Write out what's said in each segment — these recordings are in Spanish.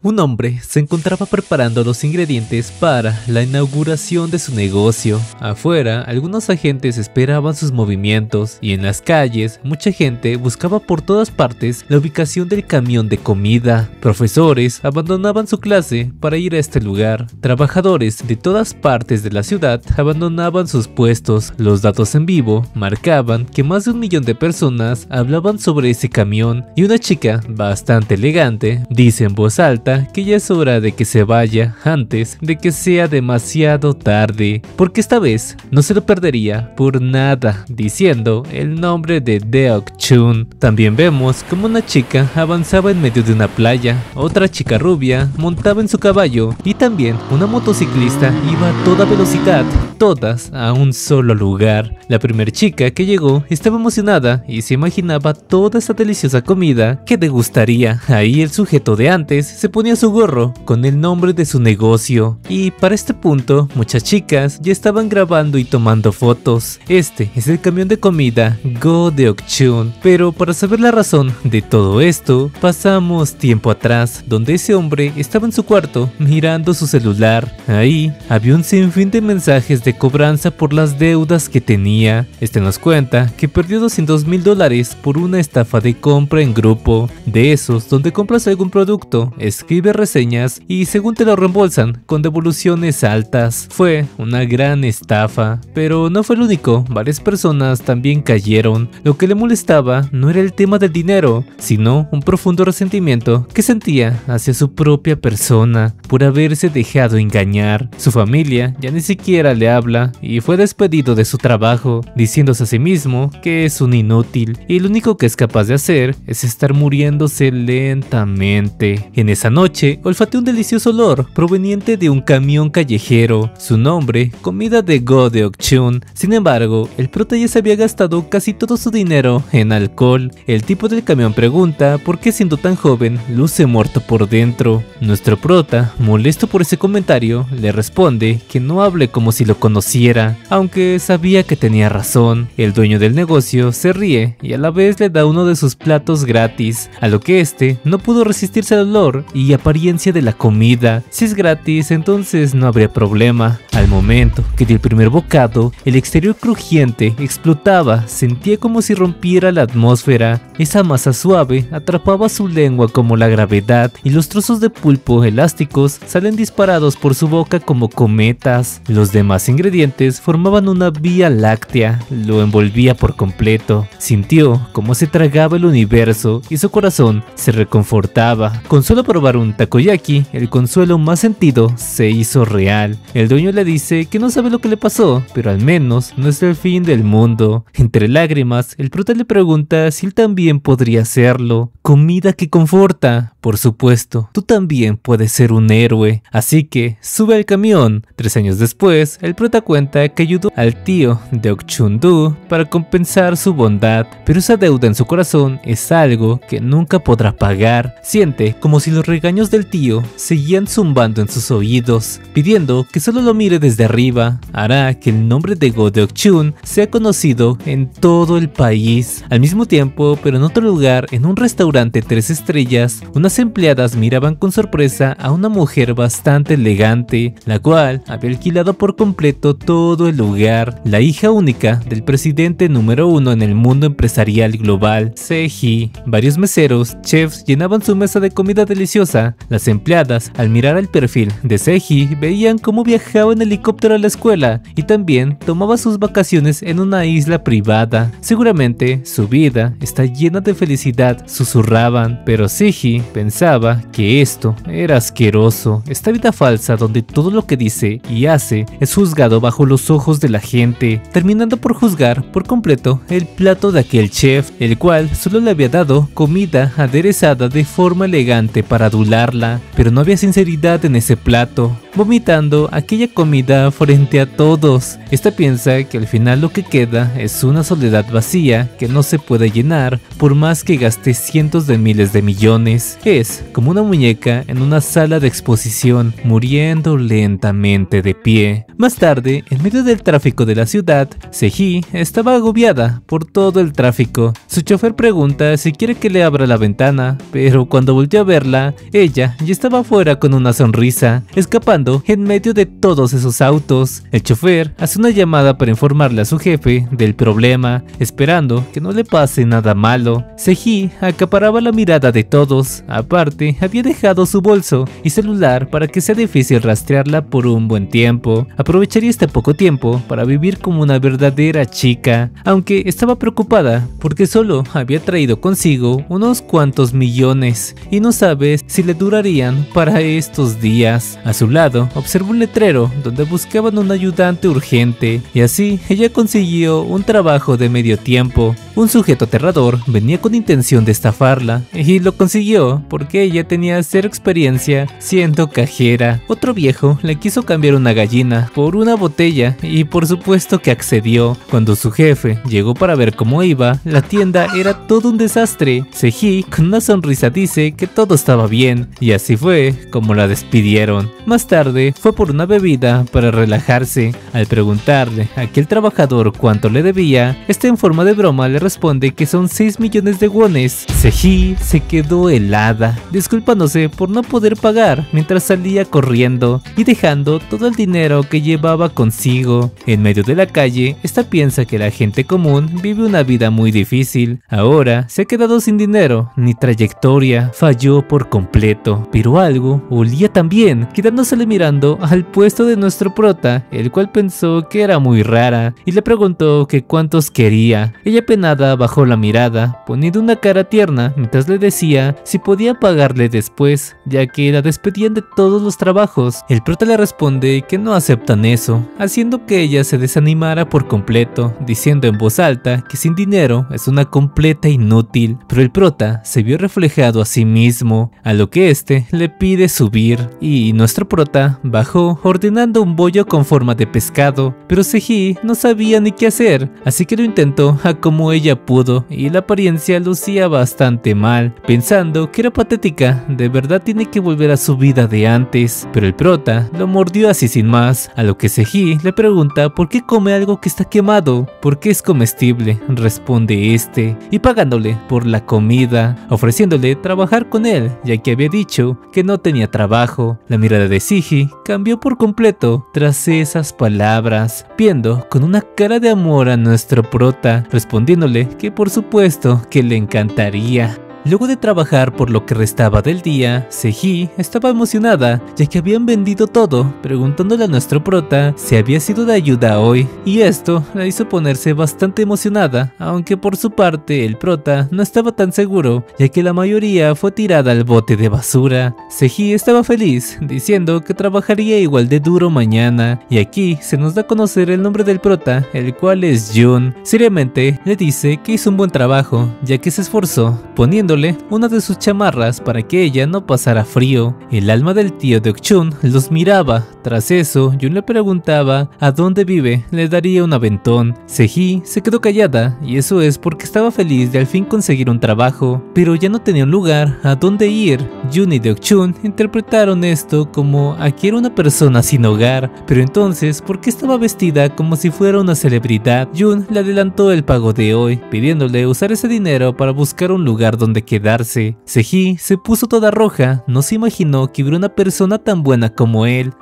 Un hombre se encontraba preparando los ingredientes para la inauguración de su negocio. Afuera, algunos agentes esperaban sus movimientos y en las calles, mucha gente buscaba por todas partes la ubicación del camión de comida. Profesores abandonaban su clase para ir a este lugar. Trabajadores de todas partes de la ciudad abandonaban sus puestos. Los datos en vivo marcaban que más de 1 millón de personas hablaban sobre ese camión y una chica bastante elegante dice en voz alta que ya es hora de que se vaya antes de que sea demasiado tarde, porque esta vez no se lo perdería por nada, diciendo el nombre de Deok-chun. También vemos como una chica avanzaba en medio de una playa, otra chica rubia montaba en su caballo y también una motociclista iba a toda velocidad, todas a un solo lugar. La primera chica que llegó estaba emocionada y se imaginaba toda esa deliciosa comida que degustaría. Ahí el sujeto de antes se ponía su gorro con el nombre de su negocio y para este punto muchas chicas ya estaban grabando y tomando fotos. Este es el camión de comida Go Deok-chun, pero para saber la razón de todo esto pasamos tiempo atrás, donde ese hombre estaba en su cuarto mirando su celular. Ahí había un sinfín de mensajes de cobranza por las deudas que tenía. Este nos cuenta que perdió $200,000 por una estafa de compra en grupo, de esos donde compras algún producto, escribe reseñas y según te lo reembolsan con devoluciones altas. Fue una gran estafa, pero no fue el único, varias personas también cayeron. Lo que le molestaba no era el tema del dinero, sino un profundo resentimiento que sentía hacia su propia persona por haberse dejado engañar. Su familia ya ni siquiera le habla y fue despedido de su trabajo, diciéndose a sí mismo que es un inútil y lo único que es capaz de hacer es estar muriéndose lentamente. En esa noche olfateó un delicioso olor proveniente de un camión callejero. Su nombre, comida de Go Deok-chun. Sin embargo, el prota ya se había gastado casi todo su dinero en alcohol. El tipo del camión pregunta por qué siendo tan joven luce muerto por dentro. Nuestro prota, molesto por ese comentario, le responde que no hable como si lo conociera, aunque sabía que tenía razón. El dueño del negocio se ríe y a la vez le da uno de sus platos gratis, a lo que este no pudo resistirse al olor y apariencia de la comida. Si es gratis, entonces no habría problema. Al momento que dio el primer bocado, el exterior crujiente explotaba, sentía como si rompiera la atmósfera. Esa masa suave atrapaba su lengua como la gravedad y los trozos de pulpo elásticos salen disparados por su boca como cometas. Los demás ingredientes formaban una vía láctea, lo envolvía por completo. Sintió como se tragaba el universo y su corazón se reconfortaba. Con solo probar un takoyaki, el consuelo más sentido se hizo real. El dueño le dice que no sabe lo que le pasó, pero al menos no es el fin del mundo. Entre lágrimas, el prota le pregunta si él también podría hacerlo. Comida que conforta. Por supuesto, tú también puedes ser un héroe, así que sube al camión. 3 años después, el prota cuenta que ayudó al tío Deok-chun-do para compensar su bondad, pero esa deuda en su corazón es algo que nunca podrá pagar. Siente como si los regaños del tío seguían zumbando en sus oídos, pidiendo que solo lo mire desde arriba. Hará que el nombre de Go Deok-chun sea conocido en todo el país. Al mismo tiempo, pero en otro lugar, en un restaurante 3 estrellas, unas empleadas miraban con sorpresa a una mujer bastante elegante, la cual había alquilado por completo todo el lugar. La hija única del presidente número 1 en el mundo empresarial global, Se-hee. Varios meseros, chefs llenaban su mesa de comida deliciosa. Las empleadas, al mirar el perfil de Se-hee, veían cómo viajaba en helicóptero a la escuela y también tomaba sus vacaciones en una isla privada. Seguramente su vida está llena de felicidad, susurraban, pero Se-hee pensaba que esto era asqueroso. Esta vida falsa donde todo lo que dice y hace es juzgado bajo los ojos de la gente, terminando por juzgar por completo el plato de aquel chef, el cual solo le había dado comida aderezada de forma elegante para adularla, pero no había sinceridad en ese plato. vomitando aquella comida frente a todos. Esta piensa que al final lo que queda es una soledad vacía que no se puede llenar por más que gaste cientos de miles de millones. Es como una muñeca en una sala de exposición, muriendo lentamente de pie. Más tarde, en medio del tráfico de la ciudad, Se-hee estaba agobiada por todo el tráfico. Su chofer pregunta si quiere que le abra la ventana, pero cuando volteó a verla, ella ya estaba afuera con una sonrisa, escapando en medio de todos esos autos. El chofer hace una llamada para informarle a su jefe del problema, esperando que no le pase nada malo. Se-hee acaparaba la mirada de todos. Aparte, había dejado su bolso y celular para que sea difícil rastrearla por un buen tiempo. Aprovecharía este poco tiempo para vivir como una verdadera chica, aunque estaba preocupada porque solo había traído consigo unos cuantos millones y no sabe si le durarían para estos días. A su lado observó un letrero donde buscaban un ayudante urgente y así ella consiguió un trabajo de medio tiempo. Un sujeto aterrador venía con intención de estafarla y lo consiguió porque ella tenía cero experiencia siendo cajera. Otro viejo le quiso cambiar una gallina por una botella y por supuesto que accedió. Cuando su jefe llegó para ver cómo iba, la tienda era todo un desastre. Se-hee con una sonrisa dice que todo estaba bien y así fue como la despidieron. Más tarde fue por una bebida para relajarse. Al preguntarle a aquel trabajador cuánto le debía, este en forma de broma le responde que son 6 millones de wones. Se-hee se quedó helada, disculpándose por no poder pagar mientras salía corriendo y dejando todo el dinero que llevaba consigo. En medio de la calle, esta piensa que la gente común vive una vida muy difícil. Ahora se ha quedado sin dinero ni trayectoria, falló por completo, pero algo olía también, quedándosele mirando al puesto de nuestro prota, el cual pensó que era muy rara y le preguntó que cuántos quería. Ella penada bajó la mirada, poniendo una cara tierna mientras le decía si podía pagarle después, ya que la despedían de todos los trabajos. El prota le responde que no aceptan eso, haciendo que ella se desanimara por completo, diciendo en voz alta que sin dinero es una completa inútil, pero el prota se vio reflejado a sí mismo, a lo que este le pide subir, y nuestro prota bajó ordenando un bollo con forma de pescado, pero Se-hee no sabía ni qué hacer, así que lo intentó a como ella pudo, y la apariencia lucía bastante mal, pensando que era patética, de verdad tiene que volver a su vida de antes, pero el prota lo mordió así sin más, a lo que Se-hee le pregunta por qué come algo que está quemado, porque es comestible, responde este, y pagándole por la comida, ofreciéndole trabajar con él, ya que había dicho que no tenía trabajo. La mirada de Se-hee cambió por completo tras esas palabras, viendo con una cara de amor a nuestro prota, respondiéndole que por supuesto que le encantaría. Luego de trabajar por lo que restaba del día, Se-hee estaba emocionada ya que habían vendido todo, preguntándole a nuestro prota si había sido de ayuda hoy, y esto la hizo ponerse bastante emocionada, aunque por su parte el prota no estaba tan seguro ya que la mayoría fue tirada al bote de basura. Se-hee estaba feliz, diciendo que trabajaría igual de duro mañana, y aquí se nos da a conocer el nombre del prota, el cual es Jun. Seriamente le dice que hizo un buen trabajo ya que se esforzó, poniendo una de sus chamarras para que ella no pasara frío. El alma del tío de Ok-chun los miraba. Tras eso, Jun le preguntaba a dónde vive, le daría un aventón. Se-hee se quedó callada, y eso es porque estaba feliz de al fin conseguir un trabajo, pero ya no tenía un lugar a dónde ir. Jun y de Ok-chun interpretaron esto como aquí era una persona sin hogar, pero entonces, ¿por qué estaba vestida como si fuera una celebridad? Jun le adelantó el pago de hoy, pidiéndole usar ese dinero para buscar un lugar donde quedarse. Se-hee se puso toda roja, no se imaginó que hubiera una persona tan buena como él.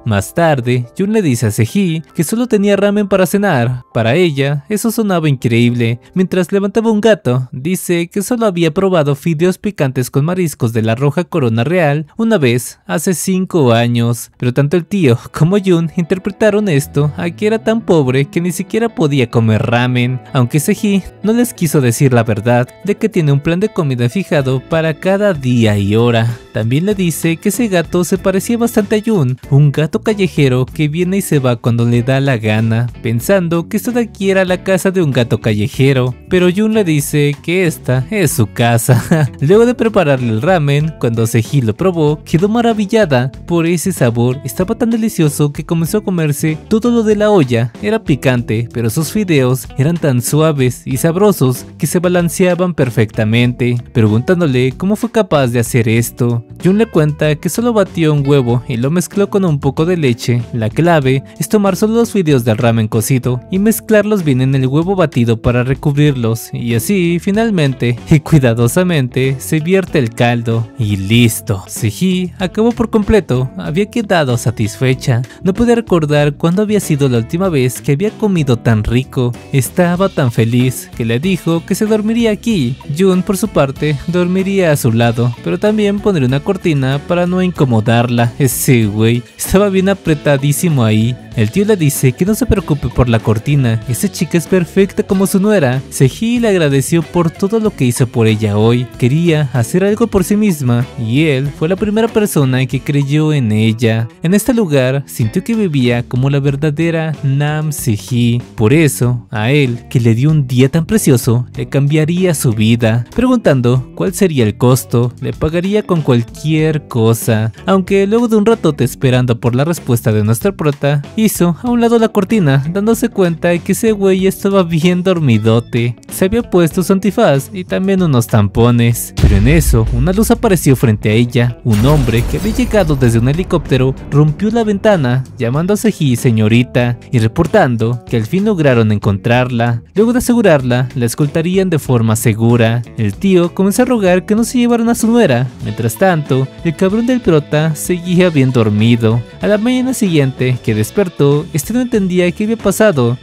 Más tarde, Jun le dice a Se-hee que solo tenía ramen para cenar. Para ella, eso sonaba increíble. Mientras levantaba un gato, dice que solo había probado fideos picantes con mariscos de la Roja Corona Real una vez, hace 5 años. Pero tanto el tío como Jun interpretaron esto a que era tan pobre que ni siquiera podía comer ramen. Aunque Se-hee no les quiso decir la verdad de que tiene un plan de comida fijado para cada día y hora. También le dice que ese gato se parecía bastante a Jun, un gato gato callejero que viene y se va cuando le da la gana, pensando que esta de aquí era la casa de un gato callejero, pero Jun le dice que esta es su casa. Luego de prepararle el ramen, cuando Seji lo probó, quedó maravillada por ese sabor, estaba tan delicioso que comenzó a comerse todo lo de la olla. Era picante, pero sus fideos eran tan suaves y sabrosos que se balanceaban perfectamente. Preguntándole cómo fue capaz de hacer esto, Jun le cuenta que solo batió un huevo y lo mezcló con un poco de leche. La clave es tomar solo los fideos del ramen cocido y mezclarlos bien en el huevo batido para recubrirlos, y así finalmente y cuidadosamente se vierte el caldo y listo. Seji acabó por completo, había quedado satisfecha, no podía recordar cuándo había sido la última vez que había comido tan rico, estaba tan feliz que le dijo que se dormiría aquí. Jun por su parte dormiría a su lado, pero también pondría una cortina para no incomodarla. Ese güey estaba bien apretadísimo ahí. El tío le dice que no se preocupe por la cortina, esa chica es perfecta como su nuera. Seji le agradeció por todo lo que hizo por ella hoy, quería hacer algo por sí misma y él fue la primera persona que creyó en ella. En este lugar sintió que vivía como la verdadera Nam Seji, por eso a él, que le dio un día tan precioso, le cambiaría su vida. Preguntando cuál sería el costo, le pagaría con cualquier cosa, aunque luego de un ratote esperando por la respuesta de nuestra prota, hizo a un lado la cortina, dándose cuenta de que ese güey estaba bien dormidote. Se había puesto su antifaz y también unos tampones, pero en eso una luz apareció frente a ella. Un hombre que había llegado desde un helicóptero rompió la ventana, llamando a Seji señorita y reportando que al fin lograron encontrarla. Luego de asegurarla, la escoltarían de forma segura. El tío comenzó a rogar que no se llevaran a su nuera. Mientras tanto, el cabrón del prota seguía bien dormido. A la mañana siguiente que despertó, este no entendía qué había pasado.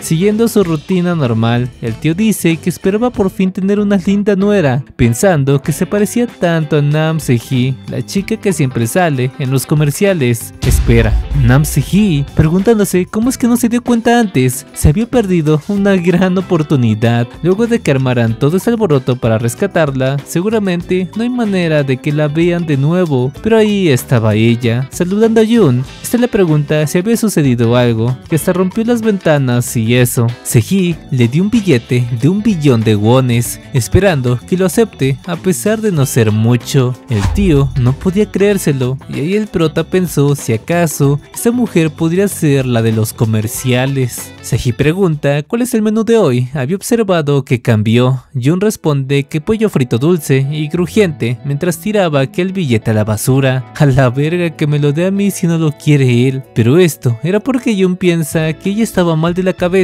Siguiendo su rutina normal, el tío dice que esperaba por fin tener una linda nuera, pensando que se parecía tanto a Nam Seji, la chica que siempre sale en los comerciales. Espera, Nam Seji, preguntándose cómo es que no se dio cuenta antes, se había perdido una gran oportunidad. Luego de que armaran todo ese alboroto para rescatarla, seguramente no hay manera de que la vean de nuevo, pero ahí estaba ella, saludando a Jun. Este le pregunta si había sucedido algo, que hasta rompió las ventanas y eso. Seji le dio un billete de 1 billón de wones, esperando que lo acepte a pesar de no ser mucho. El tío no podía creérselo y ahí el prota pensó si acaso esa mujer podría ser la de los comerciales. Seji pregunta cuál es el menú de hoy, había observado que cambió. Jun responde que pollo frito dulce y crujiente mientras tiraba aquel billete a la basura. A la verga que me lo dé a mí si no lo quiere él. Pero esto era porque Jun piensa que ella estaba mal de la cabeza,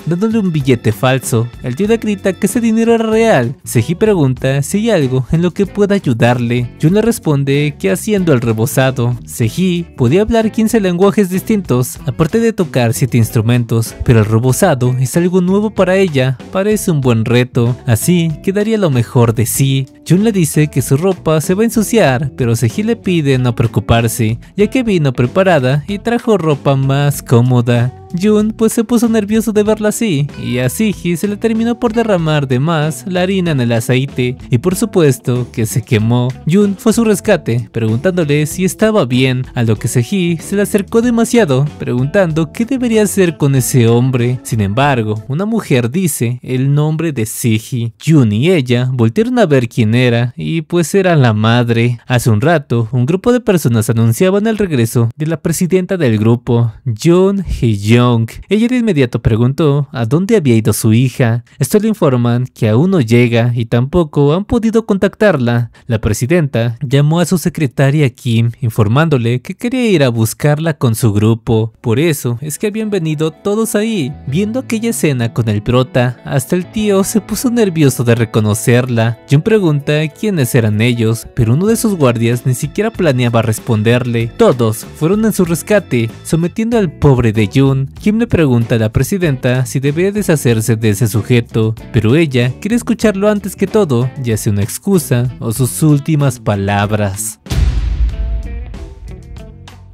dándole un billete falso. El tío le grita que ese dinero era real. Seji pregunta si hay algo en lo que pueda ayudarle. Jun le responde que haciendo el rebozado. Seji podía hablar 15 lenguajes distintos, aparte de tocar 7 instrumentos, pero el rebozado es algo nuevo para ella, parece un buen reto, así que daría lo mejor de sí. Jun le dice que su ropa se va a ensuciar, pero Seji le pide no preocuparse, ya que vino preparada y trajo ropa más cómoda. Jun pues se puso nervioso de verla así, y a Seji se le terminó por derramar de más la harina en el aceite, y por supuesto que se quemó. Jun fue a su rescate, preguntándole si estaba bien, a lo que Seji se le acercó demasiado, preguntando qué debería hacer con ese hombre. Sin embargo, una mujer dice el nombre de Seji. Jun y ella voltearon a ver quién era, y pues era la madre. Hace un rato, un grupo de personas anunciaban el regreso de la presidenta del grupo, Jun Hee-young. Ella de inmediato preguntó a dónde había ido su hija. Esto le informan que aún no llega y tampoco han podido contactarla. La presidenta llamó a su secretaria Kim, informándole que quería ir a buscarla con su grupo. Por eso es que habían venido todos ahí. Viendo aquella escena con el prota, hasta el tío se puso nervioso de reconocerla. Jun pregunta quiénes eran ellos, pero uno de sus guardias ni siquiera planeaba responderle. Todos fueron en su rescate, sometiendo al pobre de Jun. Kim le pregunta a la presidenta si debe deshacerse de ese sujeto, pero ella quiere escucharlo antes que todo, ya sea una excusa o sus últimas palabras.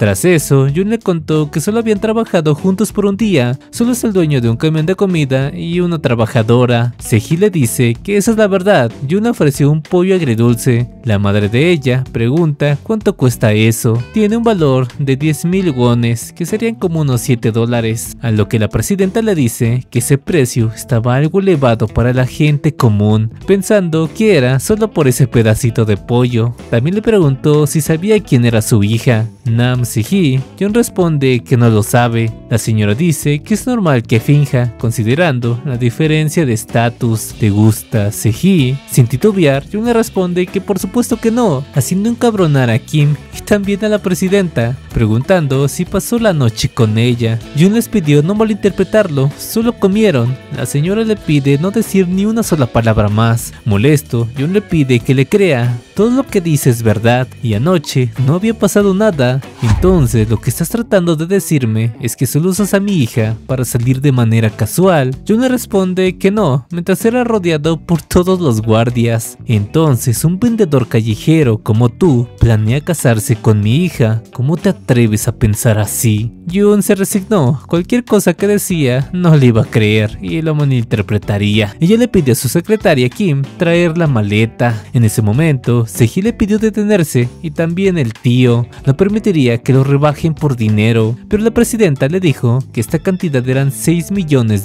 Tras eso, Jun le contó que solo habían trabajado juntos por un día, solo es el dueño de un camión de comida y una trabajadora. Sehee le dice que esa es la verdad. Jun ofreció un pollo agridulce. La madre de ella pregunta cuánto cuesta eso. Tiene un valor de 10.000 wones, que serían como unos $7, a lo que la presidenta le dice que ese precio estaba algo elevado para la gente común, pensando que era solo por ese pedacito de pollo. También le preguntó si sabía quién era su hija, Nam Se-hee. Jun responde que no lo sabe. La señora dice que es normal que finja, considerando la diferencia de estatus. ¿Te gusta Se-hee? Sin titubear, Jun le responde que por supuesto que no, haciendo encabronar a Kim y también a la presidenta, preguntando si pasó la noche con ella. Jun les pidió no malinterpretarlo, solo comieron. La señora le pide no decir ni una sola palabra más. Molesto, Jun le pide que le crea. Todo lo que dice es verdad y anoche no había pasado nada. Entonces lo que estás tratando de decirme es que solo usas a mi hija para salir de manera casual. Jun le responde que no, mientras era rodeado por todos los guardias. Entonces un vendedor callejero como tú planea casarse con mi hija. ¿Cómo te atreves a pensar así? Jun se resignó. Cualquier cosa que decía no le iba a creer y lo malinterpretaría. Ella le pidió a su secretaria Kim traer la maleta. En ese momento Sehee le pidió detenerse y también el tío no permitiría que lo rebajen por dinero, pero la presidenta le dijo que esta cantidad eran $6 millones,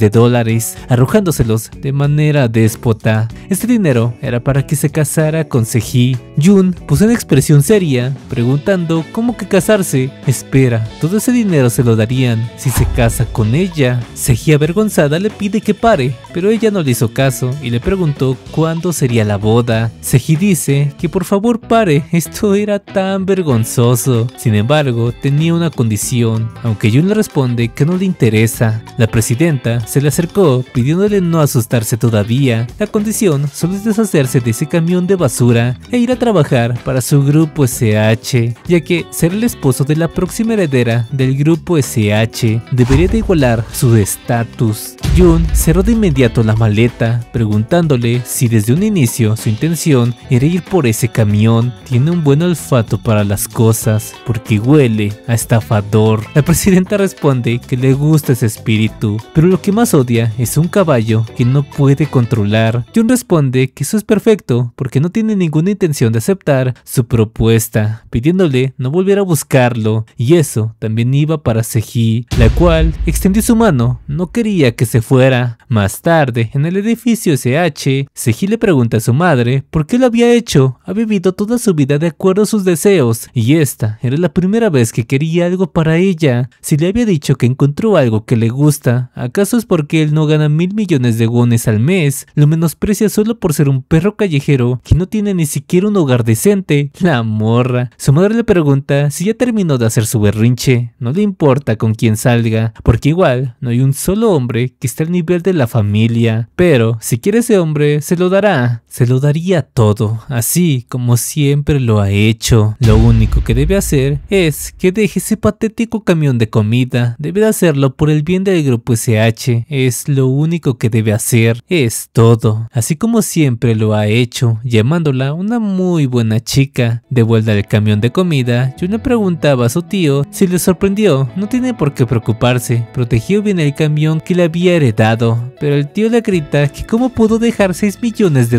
arrojándoselos de manera déspota. Este dinero era para que se casara con Sehee. Jun puso una expresión seria, preguntando ¿cómo que casarse? Espera, todo ese dinero se lo darían si se casa con ella. Sehee avergonzada le pide que pare, pero ella no le hizo caso y le preguntó cuándo sería la boda. Sehee dice que por favor pare, esto era tan vergonzoso. Sin embargo, tenía una condición, aunque Jun le responde que no le interesa. La presidenta se le acercó pidiéndole no asustarse todavía. La condición solo es deshacerse de ese camión de basura e ir a trabajar para su grupo SH, ya que ser el esposo de la próxima heredera del grupo SH debería de igualar su estatus. Jun cerró de inmediato la maleta, preguntándole si desde un inicio su intención era ir por ese camión. Tiene un buen olfato para las cosas, porque huele a estafador. La presidenta responde que le gusta ese espíritu, pero lo que más odia es un caballo que no puede controlar. Jun responde que eso es perfecto, porque no tiene ninguna intención de aceptar su propuesta, pidiéndole no volver a buscarlo, y eso también iba para Sehee, la cual extendió su mano, no quería que se fuera. Más tarde, en el edificio SH, Sehee le pregunta a su madre por qué lo había hecho. Ha vivido toda su vida de acuerdo a sus deseos, y esta era la primera vez que quería algo para ella. Si le había dicho que encontró algo que le gusta, ¿acaso es porque él no gana 1.000 millones de wones al mes? ¿Lo menosprecia solo por ser un perro callejero que no tiene ni siquiera un hogar decente? La morra. Su madre le pregunta si ya terminó de hacer su berrinche. No le importa con quién salga, porque igual no hay un solo hombre que esté al nivel de la familia. Pero si quiere ese hombre, se lo dará. Se lo daría todo, así como siempre lo ha hecho. Lo único que debe hacer es que deje ese patético camión de comida. Debe de hacerlo por el bien del grupo SH. Es lo único que debe hacer. Es todo. Así como siempre lo ha hecho, llamándola una muy buena chica. De vuelta al camión de comida, Jun le preguntaba a su tío si le sorprendió. No tiene por qué preocuparse. Protegió bien el camión que le había heredado. Pero el tío le grita que cómo pudo dejar $6 millones.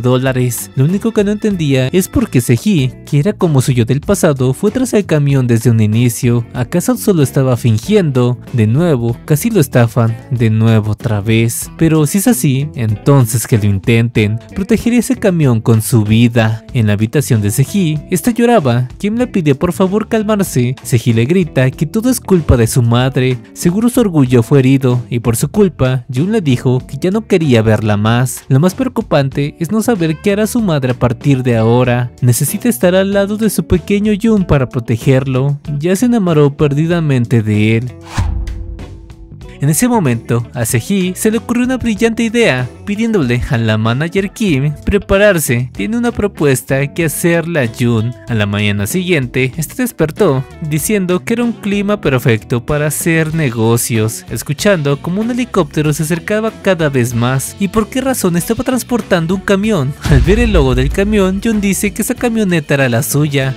Lo único que no entendía es por qué Sehee, que era como su yo del pasado, fue tras el camión desde un inicio. ¿Acaso solo estaba fingiendo? De nuevo, casi lo estafan. De nuevo otra vez. Pero si es así, entonces que lo intenten. Protegería ese camión con su vida. En la habitación de Sehee, esta lloraba. Kim le pide por favor calmarse. Sehee le grita que todo es culpa de su madre. Seguro su orgullo fue herido y por su culpa, Jun le dijo que ya no quería verla más. Lo más preocupante es no saber qué hará su madre a partir de ahora. Necesita estar al lado de su pequeño Jun para protegerlo. Ya se enamoró perdidamente de él. En ese momento, a Sehee se le ocurrió una brillante idea, pidiéndole a la manager Kim prepararse. Tiene una propuesta que hacerle a Jun. A la mañana siguiente, este despertó, diciendo que era un clima perfecto para hacer negocios, escuchando como un helicóptero se acercaba cada vez más. ¿Y por qué razón estaba transportando un camión? Al ver el logo del camión, Jun dice que esa camioneta era la suya.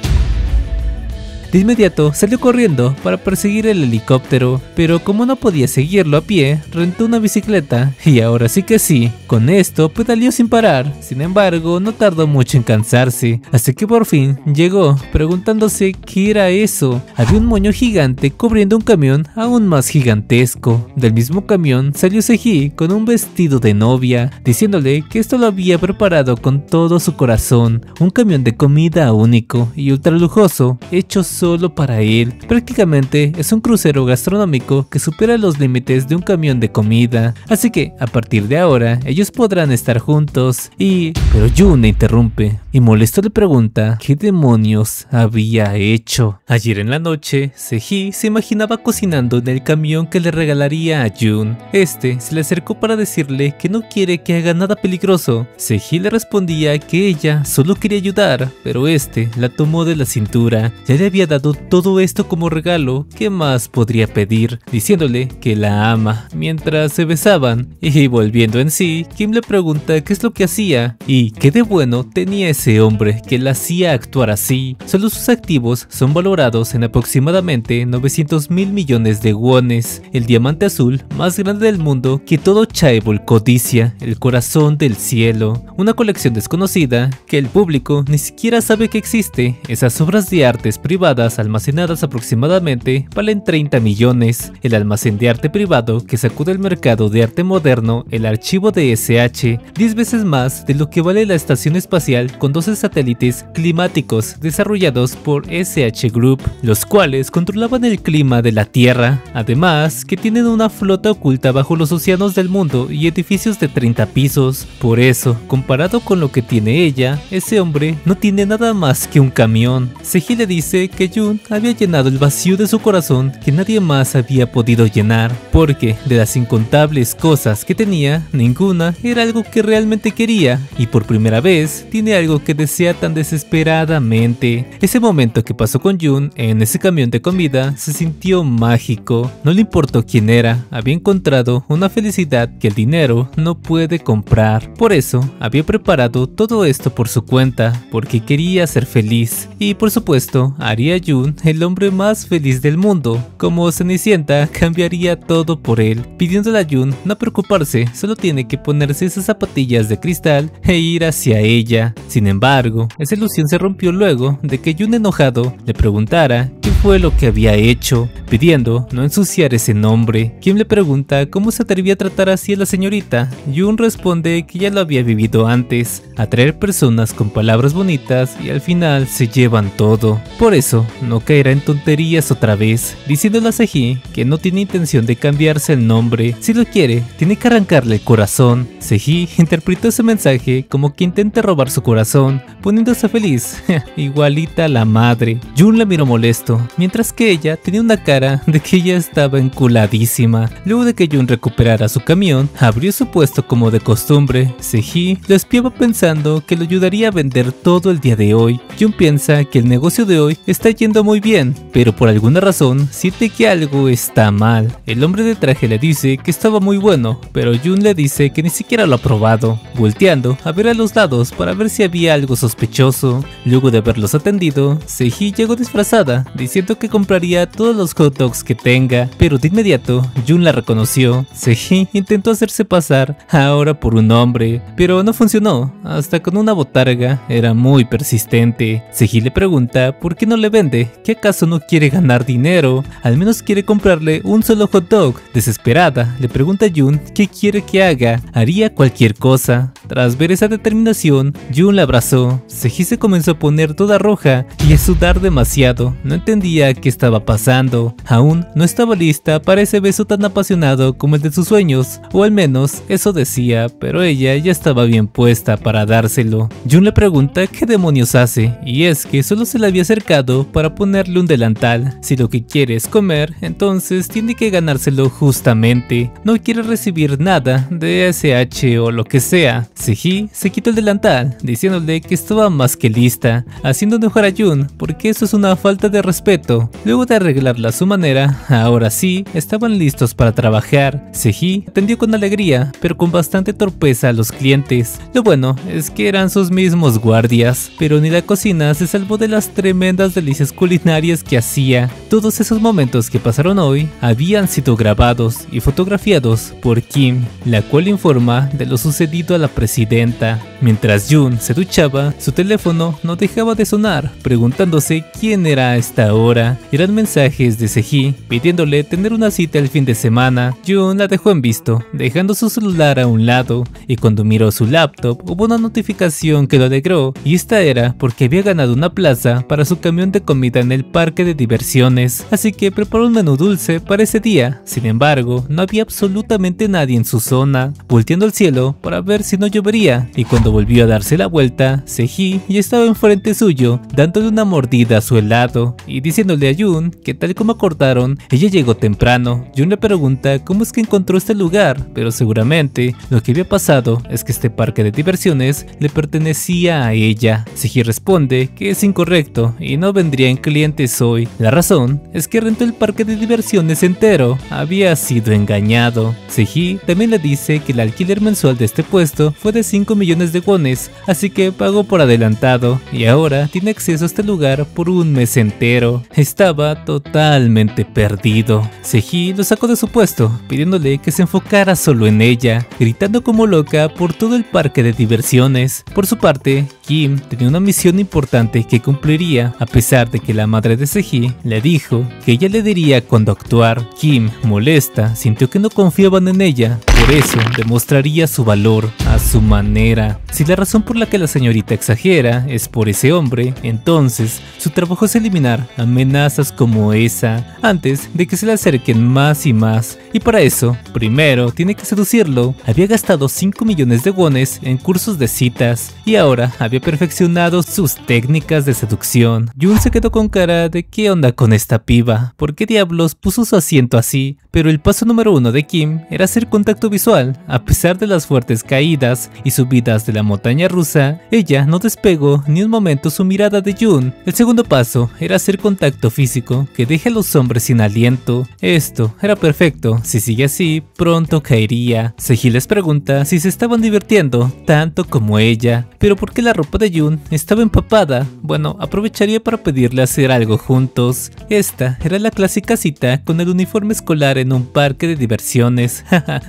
De inmediato salió corriendo para perseguir el helicóptero, pero como no podía seguirlo a pie, rentó una bicicleta y ahora sí que sí, con esto pedaleó sin parar. Sin embargo, no tardó mucho en cansarse, hasta que por fin llegó, preguntándose qué era eso. Había un moño gigante cubriendo un camión aún más gigantesco. Del mismo camión salió Seji con un vestido de novia, diciéndole que esto lo había preparado con todo su corazón, un camión de comida único y ultra lujoso, hecho solo para él. Prácticamente es un crucero gastronómico que supera los límites de un camión de comida, así que a partir de ahora ellos podrán estar juntos. Pero Jun le interrumpe y molesto le pregunta qué demonios había hecho. Ayer en la noche, Seji se imaginaba cocinando en el camión que le regalaría a Jun. Este se le acercó para decirle que no quiere que haga nada peligroso. Seji le respondía que ella solo quería ayudar, pero este la tomó de la cintura. Ya le había dado todo esto como regalo, ¿qué más podría pedir? Diciéndole que la ama mientras se besaban. Y volviendo en sí, Kim le pregunta qué es lo que hacía y qué de bueno tenía ese hombre que la hacía actuar así. Solo sus activos son valorados en aproximadamente 900.000 millones de wones, el diamante azul más grande del mundo que todo chaebol codicia, el corazón del cielo, una colección desconocida que el público ni siquiera sabe que existe. Esas obras de artes privadas almacenadas aproximadamente valen 30 millones, el almacén de arte privado que sacude el mercado de arte moderno, el archivo de SH, 10 veces más de lo que vale la estación espacial con 12 satélites climáticos desarrollados por SH Group, los cuales controlaban el clima de la Tierra, además que tienen una flota oculta bajo los océanos del mundo y edificios de 30 pisos. Por eso, comparado con lo que tiene ella, ese hombre no tiene nada más que un camión. Seji le dice que Jun había llenado el vacío de su corazón que nadie más había podido llenar, porque de las incontables cosas que tenía, ninguna era algo que realmente quería, y por primera vez tiene algo que desea tan desesperadamente. Ese momento que pasó con Jun en ese camión de comida se sintió mágico. No le importó quién era, había encontrado una felicidad que el dinero no puede comprar. Por eso había preparado todo esto por su cuenta, porque quería ser feliz. Y por supuesto, haría a Jun el hombre más feliz del mundo. Como Cenicienta, cambiaría todo por él, pidiéndole a Jun no preocuparse, solo tiene que ponerse esas zapatillas de cristal e ir hacia ella. Sin embargo, esa ilusión se rompió luego de que Jun, enojado, le preguntara qué fue lo que había hecho, pidiendo no ensuciar ese nombre. Kim le pregunta cómo se atrevía a tratar así a la señorita. Jun responde que ya lo había vivido antes, atraer personas con palabras bonitas y al final se llevan todo. Por eso no caerá en tonterías otra vez, diciéndole a Seji que no tiene intención de cambiarse el nombre. Si lo quiere, tiene que arrancarle el corazón. Seji interpretó ese mensaje como que intenta robar su corazón, poniéndose feliz, igualita a la madre. Jun la miró molesto, mientras que ella tenía una cara de que ella estaba enculadísima. Luego de que Jun recuperara su camión, abrió su puesto como de costumbre. Seji lo espiaba pensando que lo ayudaría a vender todo el día de hoy. Jun piensa que el negocio de hoy está yendo muy bien, pero por alguna razón siente que algo está mal. El hombre de traje le dice que estaba muy bueno, pero Jun le dice que ni siquiera lo ha probado, volteando a ver a los lados para ver si había algo sospechoso. Luego de haberlos atendido, Seji llegó disfrazada, diciendo que compraría todos los hot dogs que tenga, pero de inmediato Jun la reconoció. Seji intentó hacerse pasar ahora por un hombre, pero no funcionó, hasta con una botarga. Era muy persistente. Seji le pregunta por qué no le vende, que acaso no quiere ganar dinero, al menos quiere comprarle un solo hot dog. Desesperada, le pregunta a Jun qué quiere que haga, haría cualquier cosa. Tras ver esa determinación, Jun la abrazó. Seji se comenzó a poner toda roja y a sudar demasiado, no entendía qué estaba pasando. Aún no estaba lista para ese beso tan apasionado como el de sus sueños, o al menos eso decía, pero ella ya estaba bien puesta para dárselo. Jun le pregunta qué demonios hace, y es que solo se le había acercado para ponerle un delantal. Si lo que quiere es comer, entonces tiene que ganárselo justamente. No quiere recibir nada de SH o lo que sea. Sehee se quitó el delantal, diciéndole que estaba más que lista, haciendo enojar a Jun porque eso es una falta de respeto. Luego de arreglarla a su manera, ahora sí, estaban listos para trabajar. Sehee atendió con alegría, pero con bastante torpeza a los clientes. Lo bueno es que eran sus mismos guardias, pero ni la cocina se salvó de las tremendas delicias culinarias que hacía. Todos esos momentos que pasaron hoy habían sido grabados y fotografiados por Kim, la cual informa de lo sucedido a la presidenta. Mientras Jun se duchaba, su teléfono no dejaba de sonar, preguntándose quién era a esta hora. Eran mensajes de Sehee pidiéndole tener una cita el fin de semana. Jun la dejó en visto, dejando su celular a un lado, y cuando miró su laptop hubo una notificación que lo alegró, y esta era porque había ganado una plaza para su camión de comida en el parque de diversiones, así que preparó un menú dulce para ese día. Sin embargo, no había absolutamente nadie en su zona, volteando al cielo para ver si no llovería, y cuando volvió a darse la vuelta, Sehee ya estaba enfrente suyo, dándole una mordida a su helado y diciéndole a Jun que tal como acordaron, ella llegó temprano. Jun le pregunta cómo es que encontró este lugar, pero seguramente lo que había pasado es que este parque de diversiones le pertenecía a ella. Sehee responde que es incorrecto y no vendrían clientes hoy. La razón es que rentó el parque de diversiones entero, había sido engañado. Sehee también le dice que el alquiler mensual de este puesto fue de 5 millones de wones, así que pagó por adelantado y ahora tiene acceso a este lugar por un mes entero. Estaba totalmente perdido. Sehee lo sacó de su puesto, pidiéndole que se enfocara solo en ella, gritando como loca por todo el parque de diversiones. Por su parte, Kim tenía una misión importante que cumpliría, a pesar de que la madre de Sehee le dijo que ella le diría cuándo actuar. Kim, molesta, sintió que no confiaban en ella, por eso demostraría su valor a su manera. Si la razón por la que la señorita exagera es por ese hombre, entonces su trabajo es eliminar amenazas como esa antes de que se le acerquen más y más. Y para eso, primero tiene que seducirlo. Había gastado 5 millones de wones en cursos de citas y ahora había perfeccionado sus técnicas de seducción. Jun se quedó con cara de ¿qué onda con esta piba? ¿Por qué diablos puso su asiento así? Pero el paso número 1 de Kim era hacer contacto visual. A pesar de las fuertes caídas y subidas de la montaña rusa, ella no despegó ni un momento su mirada de Jun. El segundo paso era hacer contacto físico que deje a los hombres sin aliento. Esto era perfecto, si sigue así, pronto caería. Sehee les pregunta si se estaban divirtiendo tanto como ella, pero ¿por qué la ropa de Jun estaba empapada? Bueno, aprovecharía para pedirle hacer algo juntos. Esta era la clásica cita con el uniforme escolar en un parque de diversiones.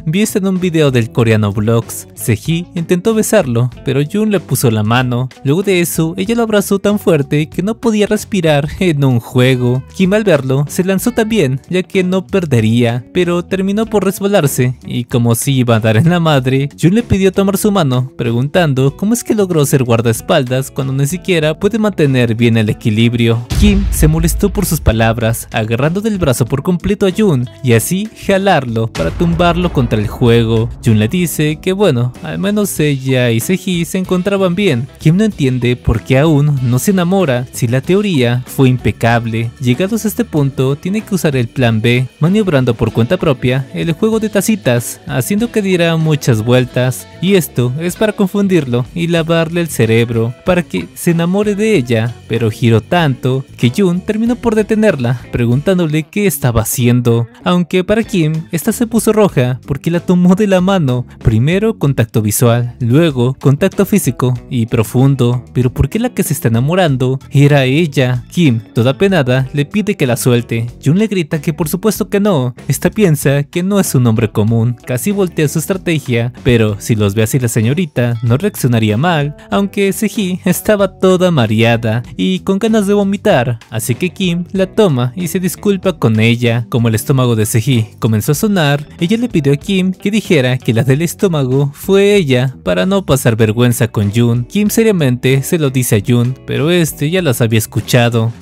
Vi esto en un video del coreano Vlogs. Sehee intentó besarlo, pero Jun le puso la mano. Luego de eso, ella lo abrazó tan fuerte que no podía respirar en un juego. Kim al verlo se lanzó también, ya que no perdería, pero terminó por resbalarse, y como si iba a dar en la madre, Jun le pidió tomar su mano, preguntando cómo es que logró ser guardaespaldas cuando ni siquiera puede mantener bien el equilibrio. Kim se molestó por sus palabras, agarrando del brazo por completo a Jun y así jalarlo para tumbarlo contra el juego. Jun le dice que bueno, al menos ella y Sehee se encontraban bien. Kim no entiende por qué aún no se enamora si la teoría fue impecable. Llegados a este punto, tiene que usar el plan B, maniobrando por cuenta propia el juego de tacitas, haciendo que diera muchas vueltas, y esto es para confundirlo y lavarle el cerebro, para que se enamore de ella, pero giró tanto que Jun terminó por detenerla, preguntándole qué estaba haciendo, aunque para Kim esta se puso roja porque la tomó de la mano. Primero contacto visual, luego contacto físico y profundo, pero ¿por qué la que se está enamorando era ella? Kim, toda penada, le pide que la suelte. Jun le grita que por supuesto que no. Esta piensa que no es un hombre común, casi voltea su estrategia, pero si los ve así la señorita no reaccionaría mal, aunque Sehee estaba toda mareada y con ganas de vomitar, así que Kim la toma y se disculpa con ella. Como el estómago de Sehee comenzó a sonar, ella le pidió a Kim que dijera que la del estómago fue ella para no pasar vergüenza con Jun. Kim seriamente se lo dice a Jun, pero este ya las había escuchado.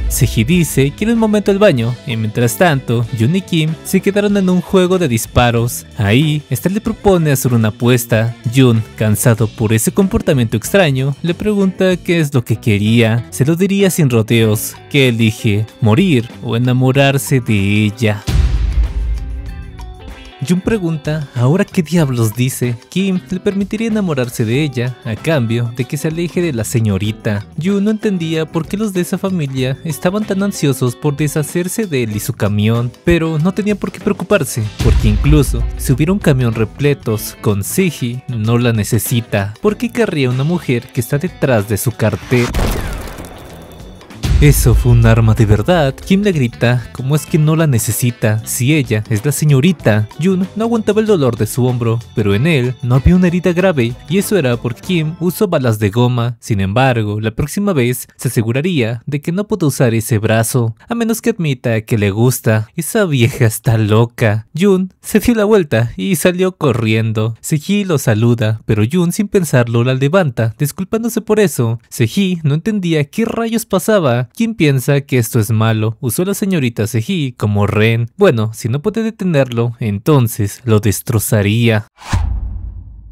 Sehee dice que era un momento al baño, y mientras tanto, Jun y Kim se quedaron en un juego de disparos. Ahí, esta le propone hacer una apuesta. Jun, cansado por ese comportamiento extraño, le pregunta qué es lo que quería. Se lo diría sin rodeos. ¿Qué elige? ¿Morir o enamorarse de ella? Jun pregunta ahora qué diablos dice. Kim le permitiría enamorarse de ella a cambio de que se aleje de la señorita. Jun no entendía por qué los de esa familia estaban tan ansiosos por deshacerse de él y su camión, pero no tenía por qué preocuparse, porque incluso si hubiera un camión repletos con Seji, no la necesita. ¿Por qué querría una mujer que está detrás de su cartera? Eso fue un arma de verdad. Kim le grita cómo es que no la necesita si ella es la señorita. Jun no aguantaba el dolor de su hombro, pero en él no había una herida grave y eso era porque Kim usó balas de goma. Sin embargo, la próxima vez se aseguraría de que no puede usar ese brazo, a menos que admita que le gusta. Esa vieja está loca. Jun se dio la vuelta y salió corriendo. Seji lo saluda, pero Jun sin pensarlo la levanta, disculpándose por eso. Seji no entendía qué rayos pasaba. ¿Quién piensa que esto es malo? Usó a la señorita Seji como rehén. Bueno, si no puede detenerlo, entonces lo destrozaría.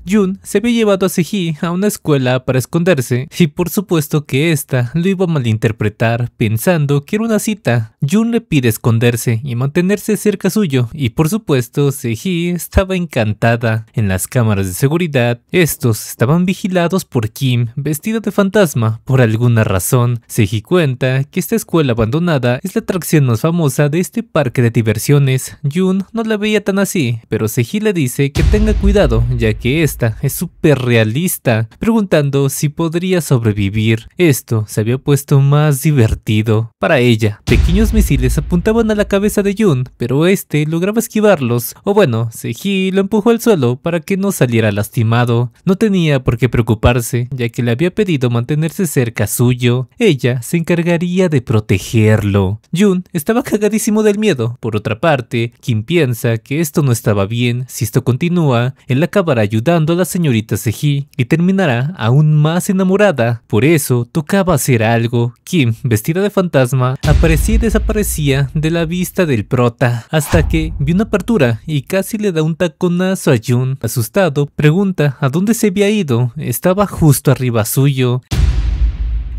Jun se había llevado a Seji a una escuela para esconderse y por supuesto que ésta lo iba a malinterpretar pensando que era una cita. Jun le pide esconderse y mantenerse cerca suyo y por supuesto Seji estaba encantada. En las cámaras de seguridad, estos estaban vigilados por Kim, vestida de fantasma por alguna razón. Seji cuenta que esta escuela abandonada es la atracción más famosa de este parque de diversiones. Jun no la veía tan así, pero Seji le dice que tenga cuidado ya que esta es súper realista, preguntando si podría sobrevivir. Esto se había puesto más divertido para ella. Pequeños misiles apuntaban a la cabeza de Jun, pero este lograba esquivarlos, o bueno, Seji lo empujó al suelo para que no saliera lastimado. No tenía por qué preocuparse, ya que le había pedido mantenerse cerca suyo. Ella se encargaría de protegerlo. Jun estaba cagadísimo del miedo. Por otra parte, Kim piensa que esto no estaba bien. Si esto continúa, él acabará ayudando a la señorita Seji y terminará aún más enamorada. Por eso tocaba hacer algo. Kim, vestida de fantasma, aparecía y desaparecía de la vista del prota hasta que vio una apertura y casi le da un taconazo a Jun. Asustado, pregunta a dónde se había ido. Estaba justo arriba suyo.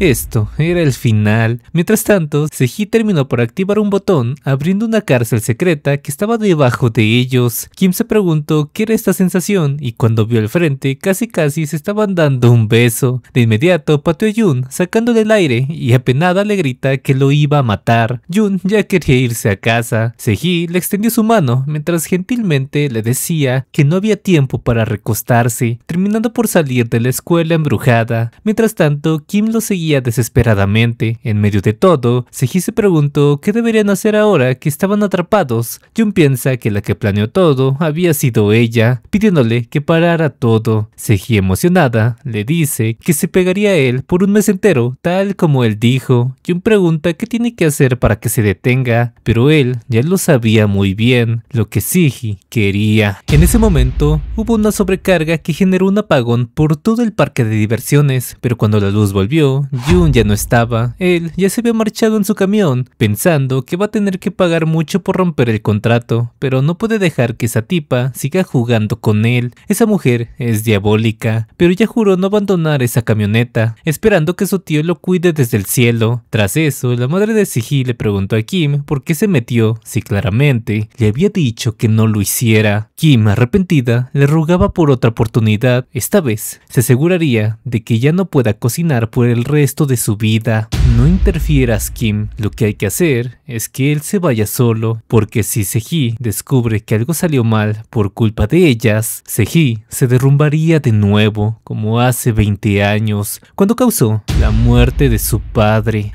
Esto era el final. Mientras tanto, Seji terminó por activar un botón, abriendo una cárcel secreta que estaba debajo de ellos. Kim se preguntó qué era esta sensación y cuando vio al frente, casi se estaban dando un beso. De inmediato pateó a Jun, sacándole el aire y apenada le grita que lo iba a matar. Jun ya quería irse a casa. Seji le extendió su mano mientras gentilmente le decía que no había tiempo para recostarse, terminando por salir de la escuela embrujada. Mientras tanto, Kim lo seguía desesperadamente. En medio de todo, Seji se preguntó qué deberían hacer ahora que estaban atrapados. Jun piensa que la que planeó todo había sido ella, pidiéndole que parara todo. Seji, emocionada, le dice que se pegaría a él por un mes entero, tal como él dijo. Jun pregunta qué tiene que hacer para que se detenga, pero él ya lo sabía muy bien, lo que Seji quería. En ese momento, hubo una sobrecarga que generó un apagón por todo el parque de diversiones, pero cuando la luz volvió, Jun ya no estaba. Él ya se había marchado en su camión, pensando que va a tener que pagar mucho por romper el contrato, pero no puede dejar que esa tipa siga jugando con él. Esa mujer es diabólica, pero ya juró no abandonar esa camioneta, esperando que su tío lo cuide desde el cielo. Tras eso, la madre de Seji le preguntó a Kim por qué se metió, si claramente le había dicho que no lo hiciera. Kim, arrepentida, le rogaba por otra oportunidad. Esta vez se aseguraría de que ya no pueda cocinar por el resto de su vida. No interfieras, Kim. Lo que hay que hacer es que él se vaya solo, porque si Seji descubre que algo salió mal por culpa de ellas, Seji se derrumbaría de nuevo, como hace 20 años, cuando causó la muerte de su padre.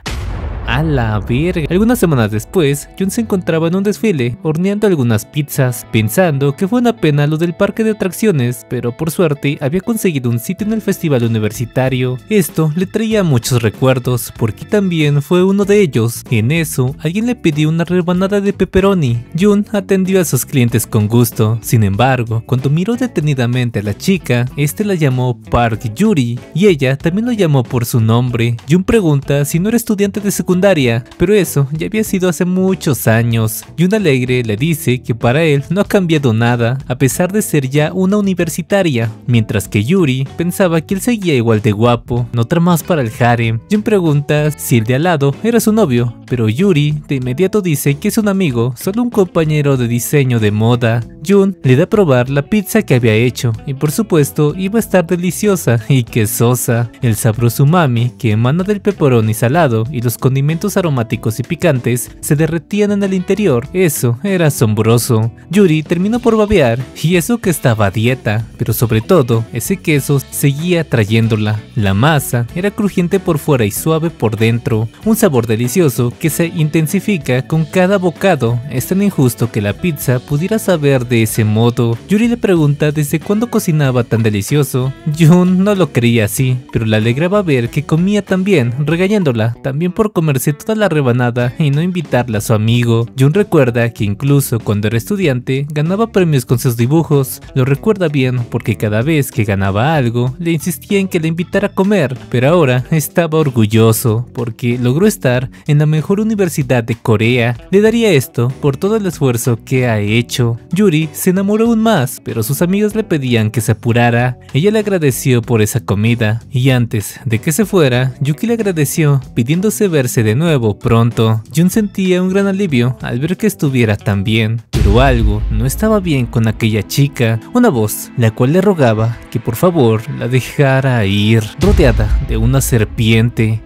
A la verga. Algunas semanas después, Jun se encontraba en un desfile, horneando algunas pizzas, pensando que fue una pena lo del parque de atracciones, pero por suerte había conseguido un sitio en el festival universitario. Esto le traía muchos recuerdos, porque también fue uno de ellos. En eso, alguien le pidió una rebanada de pepperoni. Jun atendió a sus clientes con gusto. Sin embargo, cuando miró detenidamente a la chica, este la llamó Park Yuri, y ella también lo llamó por su nombre. Jun pregunta si no era estudiante de secundaria secundaria, pero eso ya había sido hace muchos años. Jun alegre le dice que para él no ha cambiado nada, a pesar de ser ya una universitaria, mientras que Yuri pensaba que él seguía igual de guapo, otra más para el harem. Jun pregunta si el de al lado era su novio, pero Yuri de inmediato dice que es un amigo, solo un compañero de diseño de moda. Jun le da a probar la pizza que había hecho, y por supuesto iba a estar deliciosa y quesosa. El sabroso umami que emana del pepperoni salado y los condimentos aromáticos y picantes se derretían en el interior. Eso era asombroso. Yuri terminó por babear, y eso que estaba a dieta, pero sobre todo ese queso seguía trayéndola. La masa era crujiente por fuera y suave por dentro, un sabor delicioso que se intensifica con cada bocado. Es tan injusto que la pizza pudiera saber de ese modo. Yuri le pregunta desde cuándo cocinaba tan delicioso. Jun no lo creía así, pero le alegraba ver que comía tan bien, regañándola también por comerse toda la rebanada y no invitarla a su amigo. Jun recuerda que incluso cuando era estudiante ganaba premios con sus dibujos. Lo recuerda bien porque cada vez que ganaba algo le insistía en que le invitara a comer, pero ahora estaba orgulloso porque logró estar en la mejor universidad de Corea. Le daría esto por todo el esfuerzo que ha hecho. Yuri se enamoró aún más, pero sus amigas le pedían que se apurara. Ella le agradeció por esa comida, y antes de que se fuera, Yuki le agradeció pidiéndose verse de nuevo pronto. Jun sentía un gran alivio al ver que estuviera tan bien, pero algo no estaba bien con aquella chica. Una voz, la cual le rogaba que por favor la dejara ir, rodeada de una serpiente.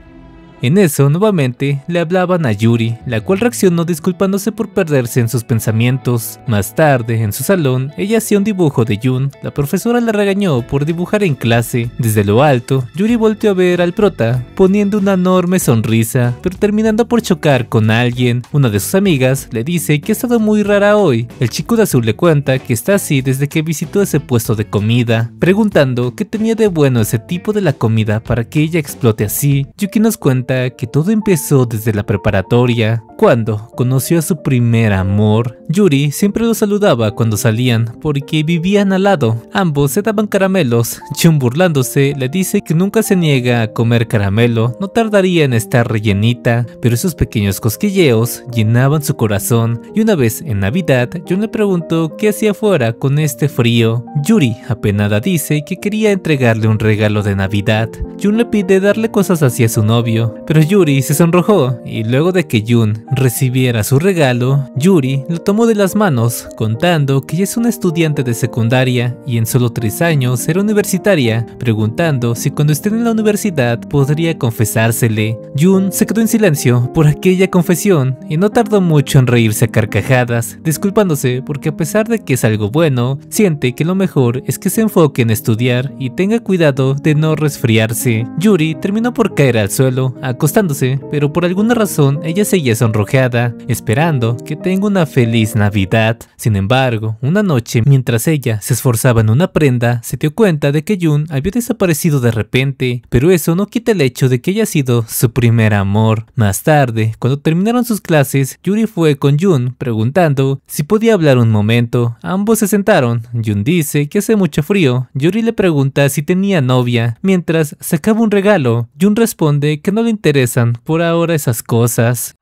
En eso, nuevamente, le hablaban a Yuri, la cual reaccionó disculpándose por perderse en sus pensamientos. Más tarde, en su salón, ella hacía un dibujo de Jun. La profesora la regañó por dibujar en clase. Desde lo alto, Yuri volteó a ver al prota, poniendo una enorme sonrisa, pero terminando por chocar con alguien. Una de sus amigas le dice que ha estado muy rara hoy. El chico de azul le cuenta que está así desde que visitó ese puesto de comida, preguntando qué tenía de bueno ese tipo de la comida para que ella explote así. Yuki nos cuenta que todo empezó desde la preparatoria, cuando conoció a su primer amor. Yuri siempre lo saludaba cuando salían, porque vivían al lado. Ambos se daban caramelos. Jun, burlándose, le dice que nunca se niega a comer caramelo, no tardaría en estar rellenita, pero esos pequeños cosquilleos llenaban su corazón. Y una vez en Navidad, Jun le preguntó qué hacía fuera con este frío. Yuri, apenada, dice que quería entregarle un regalo de Navidad. Jun le pide darle cosas hacia su novio, pero Yuri se sonrojó, y luego de que Jun recibiera su regalo, Yuri lo tomó de las manos, contando que ella es una estudiante de secundaria y en solo 3 años era universitaria, preguntando si cuando esté en la universidad podría confesársele. Jun se quedó en silencio por aquella confesión y no tardó mucho en reírse a carcajadas, disculpándose porque a pesar de que es algo bueno, siente que lo mejor es que se enfoque en estudiar y tenga cuidado de no resfriarse. Yuri terminó por caer al suelo, acostándose, pero por alguna razón ella seguía sonrojeada, esperando que tenga una feliz Navidad. Sin embargo, una noche, mientras ella se esforzaba en una prenda, se dio cuenta de que Jun había desaparecido de repente, pero eso no quita el hecho de que haya sido su primer amor. Más tarde, cuando terminaron sus clases, Yuri fue con Jun, preguntando si podía hablar un momento. Ambos se sentaron. Jun dice que hace mucho frío. Yuri le pregunta si tenía novia, mientras sacaba un regalo. Jun responde que no le interesan por ahora esas cosas.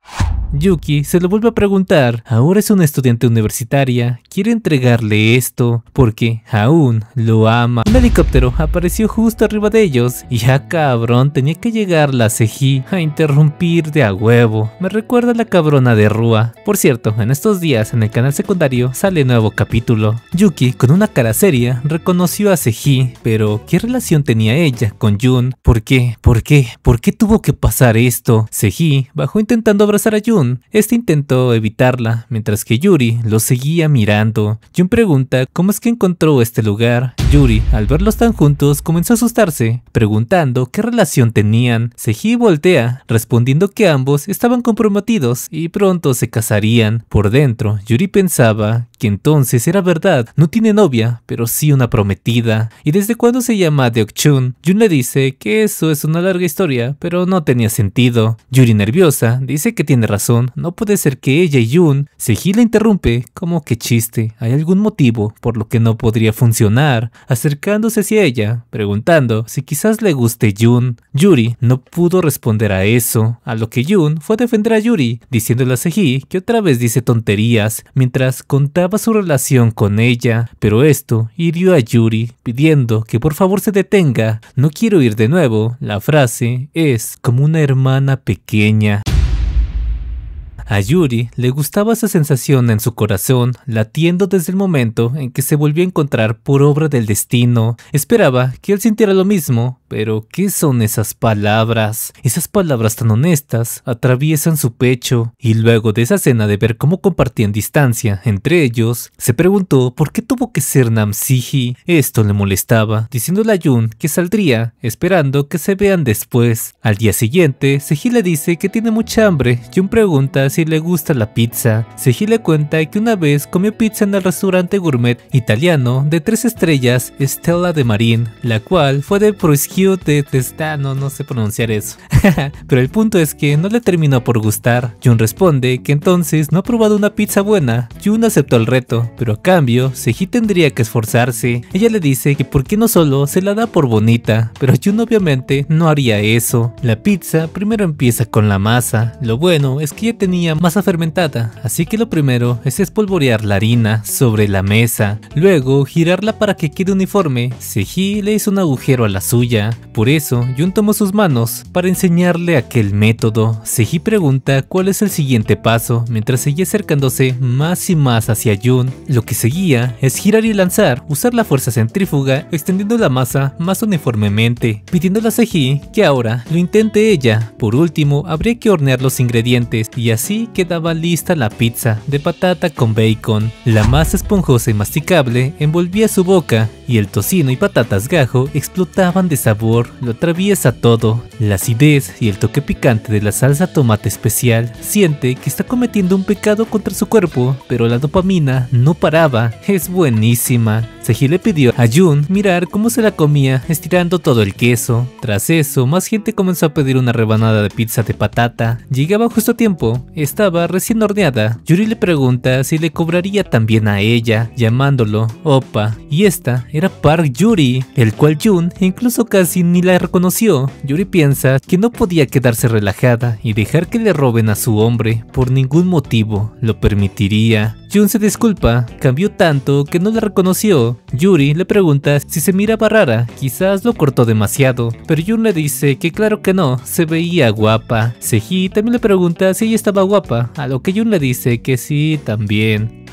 Yuki se lo vuelve a preguntar. Ahora es una estudiante universitaria, quiere entregarle esto porque aún lo ama. Un helicóptero apareció justo arriba de ellos y ya cabrón tenía que llegar la Seji a interrumpir de a huevo. Me recuerda a la cabrona de Rua. Por cierto, en estos días en el canal secundario sale nuevo capítulo. Yuki, con una cara seria, reconoció a Seji, pero ¿qué relación tenía ella con Jun? ¿Por qué? ¿Por qué? ¿Por qué tuvo que pasar esto? Seji bajó intentando abrazar a Jun. Este intentó evitarla, mientras que Yuri lo seguía mirando. Jun pregunta cómo es que encontró este lugar. Yuri, al verlos tan juntos, comenzó a asustarse, preguntando qué relación tenían. Seji voltea, respondiendo que ambos estaban comprometidos y pronto se casarían. Por dentro, Yuri pensaba que entonces era verdad, no tiene novia, pero sí una prometida. ¿Y desde cuándo se llama Deok-chun? Jun le dice que eso es una larga historia, pero no tenía sentido. Yuri, nerviosa, dice que tiene razón. corazón, no puede ser que ella y Jun. Seji la interrumpe, como que chiste, ¿hay algún motivo por lo que no podría funcionar? Acercándose hacia ella, preguntando si quizás le guste Jun. Yuri no pudo responder a eso, a lo que Jun fue a defender a Yuri, diciéndole a Seji que otra vez dice tonterías, mientras contaba su relación con ella, pero esto hirió a Yuri, pidiendo que por favor se detenga. No quiero ir de nuevo. La frase es como una hermana pequeña. A Yuri le gustaba esa sensación en su corazón, latiendo desde el momento en que se volvió a encontrar por obra del destino. Esperaba que él sintiera lo mismo, pero ¿qué son esas palabras? Esas palabras tan honestas atraviesan su pecho, y luego de esa escena de ver cómo compartían distancia entre ellos, se preguntó por qué tuvo que ser Namsiji. Esto le molestaba, diciéndole a Jun que saldría, esperando que se vean después. Al día siguiente, Seji le dice que tiene mucha hambre. Jun pregunta si le gusta la pizza. Seji le cuenta que una vez comió pizza en el restaurante gourmet italiano de 3 estrellas Stella de Marin, la cual fue de prosciutto de Testano, no sé pronunciar eso. Pero el punto es que no le terminó por gustar. Jun responde que entonces no ha probado una pizza buena. Jun aceptó el reto, pero a cambio Seji tendría que esforzarse. Ella le dice que por qué no solo se la da por bonita, pero Jun obviamente no haría eso. La pizza primero empieza con la masa. Lo bueno es que ya tenía masa fermentada, así que lo primero es espolvorear la harina sobre la mesa, luego girarla para que quede uniforme. Seji le hizo un agujero a la suya. Por eso, Jun tomó sus manos para enseñarle aquel método. Seji pregunta cuál es el siguiente paso, mientras seguía acercándose más y más hacia Jun. Lo que seguía es girar y lanzar, usar la fuerza centrífuga, extendiendo la masa más uniformemente, pidiéndole a Seji que ahora lo intente ella. Por último, habría que hornear los ingredientes, y así quedaba lista la pizza de patata con bacon. La masa esponjosa y masticable envolvía su boca, y el tocino y patatas gajo explotaban de sabor. Lo atraviesa todo. La acidez y el toque picante de la salsa tomate especial. Siente que está cometiendo un pecado contra su cuerpo, pero la dopamina no paraba. Es buenísima. Seji le pidió a Jun mirar cómo se la comía, estirando todo el queso. Tras eso, más gente comenzó a pedir una rebanada de pizza de patata. Llegaba justo a tiempo. Estaba recién horneada. Yuri le pregunta si le cobraría también a ella, llamándolo Opa. Y esta era Park Yuri, el cual Jun incluso casi ni la reconoció. Yuri piensa que no podía quedarse relajada y dejar que le roben a su hombre. Por ningún motivo lo permitiría. Jun se disculpa, cambió tanto que no la reconoció. Yuri le pregunta si se miraba rara, quizás lo cortó demasiado, pero Jun le dice que claro que no, se veía guapa. Seji también le pregunta si ella estaba guapa, a lo que Jun le dice que sí también.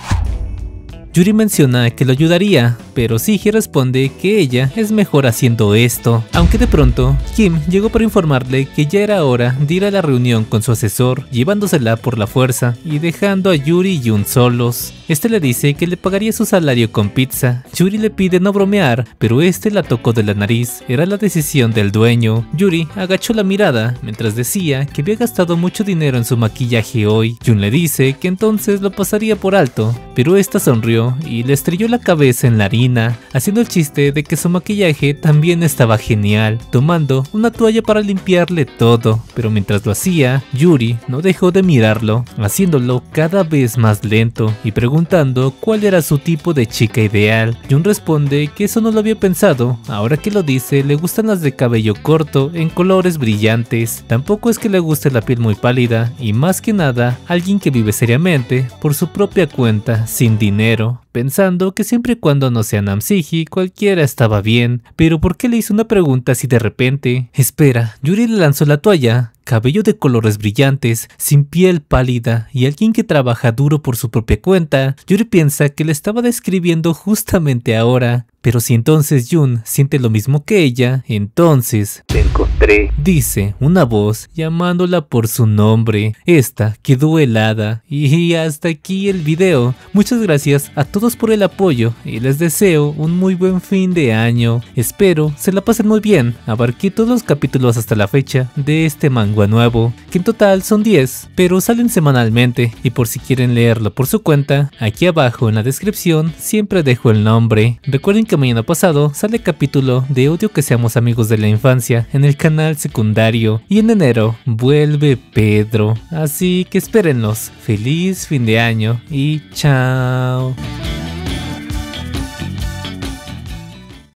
Yuri menciona que lo ayudaría, pero Seji responde que ella es mejor haciendo esto. Aunque de pronto, Kim llegó para informarle que ya era hora de ir a la reunión con su asesor, llevándosela por la fuerza y dejando a Yuri y Jun solos. Este le dice que le pagaría su salario con pizza. Yuri le pide no bromear, pero este la tocó de la nariz. Era la decisión del dueño. Yuri agachó la mirada mientras decía que había gastado mucho dinero en su maquillaje hoy. Jun le dice que entonces lo pasaría por alto, pero esta sonrió y le estrelló la cabeza en la harina, haciendo el chiste de que su maquillaje también estaba genial, tomando una toalla para limpiarle todo. Pero mientras lo hacía, Yuri no dejó de mirarlo, haciéndolo cada vez más lento y preguntando cuál era su tipo de chica ideal. Jun responde que eso no lo había pensado. Ahora que lo dice, le gustan las de cabello corto en colores brillantes. Tampoco es que le guste la piel muy pálida, y más que nada, alguien que vive seriamente por su propia cuenta, sin dinero, pensando que siempre y cuando no sea Namsiji, cualquiera estaba bien. Pero ¿por qué le hizo una pregunta así de repente? Espera, Yuri le lanzó la toalla. Cabello de colores brillantes, sin piel pálida y alguien que trabaja duro por su propia cuenta. Yuri piensa que le estaba describiendo justamente ahora. Pero si entonces Jun siente lo mismo que ella, entonces te encontré, dice una voz llamándola por su nombre. Esta quedó helada y hasta aquí el video. Muchas gracias a todos todos por el apoyo y les deseo un muy buen fin de año. Espero se la pasen muy bien. Abarqué todos los capítulos hasta la fecha de este manga nuevo, que en total son 10, pero salen semanalmente, y por si quieren leerlo por su cuenta, aquí abajo en la descripción siempre dejo el nombre. Recuerden que mañana pasado sale capítulo de Odio que seamos amigos de la infancia en el canal secundario, y en enero vuelve Pedro, así que espérenlos. Feliz fin de año y chao.